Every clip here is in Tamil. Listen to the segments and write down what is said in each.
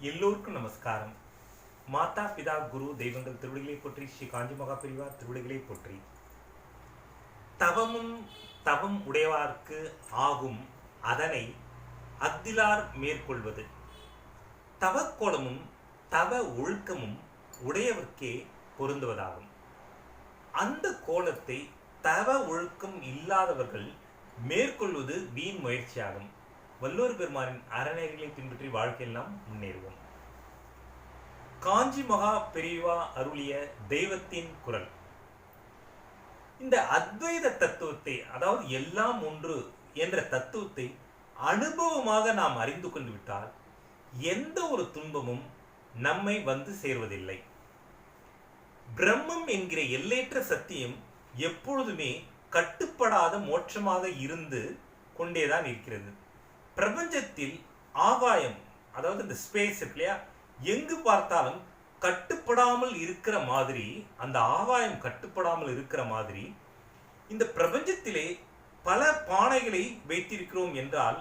எல்லோருக்கும் நமஸ்காரம். மாதா பிதா குரு தெய்வங்கள் திருவடிகளை போற்றி, ஸ்ரீ காஞ்சி மகா பெரிவா திருவடிகளை போற்றி. தவமும் தவம் உடையவார்க்கு ஆகும், அதனை அத்திலார் மேற்கொள்வது. தவக்கோலமும் தவ ஒழுக்கமும் உடையவர்க்கே பொருந்துவதாகும். அந்த கோலத்தை தவ ஒழுக்கம் இல்லாதவர்கள் மேற்கொள்வது வீண் முயற்சியாகும். வல்லூர் பெருமானின் அறநெறிகளை பின்பற்றி வாழ்க்கையெல்லாம் முன்னேறுவோம். காஞ்சி மகா பெரிவா அருளிய தெய்வத்தின் குரல். இந்த அத்வைத தத்துவத்தை, அதாவது எல்லாம் ஒன்று என்ற தத்துவத்தை அனுபவமாக நாம் அறிந்து கொண்டு விட்டால் எந்த ஒரு துன்பமும் நம்மை வந்து சேர்வதில்லை. பிரம்மம் என்கிற எல்லையற்ற சத்தியம் எப்பொழுதுமே கட்டுப்படாத மோட்சமாக இருந்து கொண்டேதான் இருக்கிறது. பிரபஞ்சத்தில் ஆகாயம், அதாவது இந்த ஸ்பேஸ் இருக்கு இல்லையா, எங்கு பார்த்தாலும் கட்டுப்படாமல் இருக்கிற மாதிரி, அந்த ஆகாயம் கட்டுப்படாமல் இருக்கிற மாதிரி இந்த பிரபஞ்சத்திலே பல பானைகளை வைத்திருக்கிறோம் என்றால்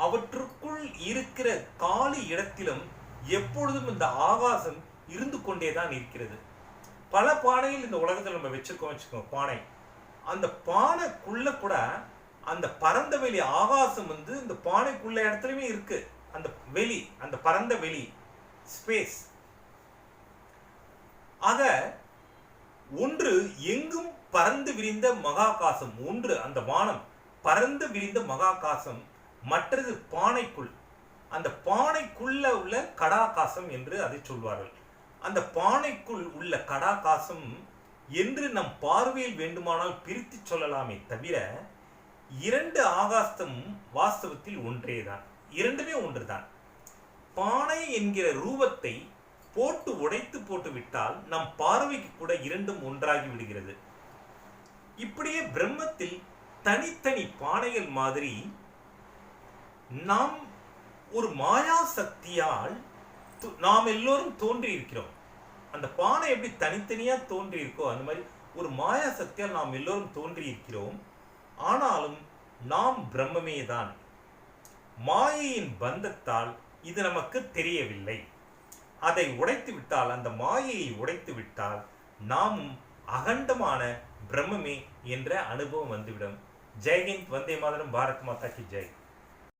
அவற்றுக்குள் இருக்கிற காலி இடத்திலும் எப்பொழுதும் இந்த ஆகாசம் இருந்து கொண்டேதான் இருக்கிறது. பல பானைகள் இந்த உலகத்தில் நம்ம வச்சுக்கோங்க பானை. அந்த பானைக்குள்ள கூட அந்த பரந்த வெளி ஆகாசம் இந்த பானைக்குள்ள இடத்துலயுமே இருக்கு. அந்த வெளி, அந்த பரந்த வெளி ஸ்பேஸ். ஆக ஒன்று எங்கும் பறந்து விரிந்த மகாகாசம், ஒன்று அந்த வானம் பறந்து விரிந்த மகாகாசம், மற்றது பானைக்குள், அந்த பானைக்குள்ள உள்ள கடாகாசம் என்று அதை சொல்வார்கள். அந்த பானைக்குள் உள்ள கடாகாசம் என்று நம் பார்வையில் வேண்டுமானால் பிரித்து சொல்லலாமே தவிர இரண்டு ஆகாசமும் வாஸ்தவத்தில் ஒன்றேதான், இரண்டுமே ஒன்றுதான். பானை என்கிற ரூபத்தை போட்டு உடைத்து போட்டு விட்டால் நம் பார்வைக்கு கூட இரண்டும் ஒன்றாகி விடுகிறது. இப்படியே பிரம்மத்தில் தனித்தனி பானைகள் மாதிரி நாம் ஒரு மாயா சக்தியால் நாம் எல்லோரும் தோன்றி இருக்கிறோம். அந்த பானை எப்படி தனித்தனியா தோன்றி இருக்கோ அந்த மாதிரி ஒரு மாயா சக்தியால் நாம் எல்லோரும் தோன்றி இருக்கிறோம். ஆனாலும் நாம் பிரம்மமே தான். மாயையின் பந்தத்தால் இது நமக்கு தெரியவில்லை. அதை உடைத்து விட்டால், அந்த மாயையை உடைத்து விட்டால் நாமும் அகண்டமான பிரம்மமே என்ற அனுபவம் வந்துவிடும். ஜெய்ஹிந்த், வந்தே மாதரம், பாரத் மாதா கி ஜெய்.